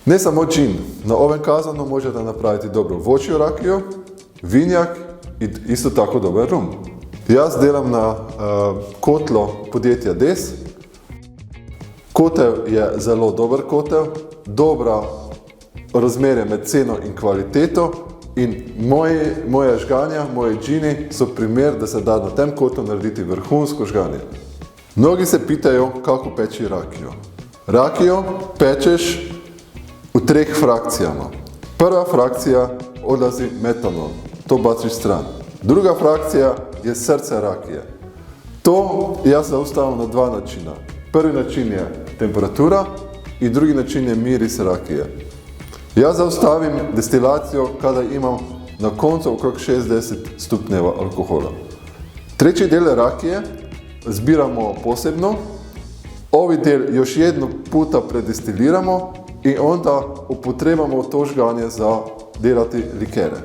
Ne samo džin, na ovem kazanu možete napraviti dobro voćju rakiju, vinjak i isto tako dober rum. Jaz delam na kotlu podjetja Des. Kotel je zelo dober kotel, dobra razmerje med ceno in kvaliteto in moje žganja, moji džini so primer, da se da na tem kotlu narediti vrhunsko žganje. Mnogi se pitajo, kako peči rakijo. Rakijo pečeš v 3 frakcijama. Prva frakcija odlazi metanol, to baciš stran. Druga frakcija je srce rakije. To jaz zaustavim na 2 načina. Prvi način je temperatura in drugi način je miris rakije. Jaz zaustavim destilacijo kada imam na koncu okrog 60 stupnjeva alkohola. Treći del rakije zbiramo posebno, ovi del još jednog puta predestiliramo i onda upotrebamo to žganje za delati likere.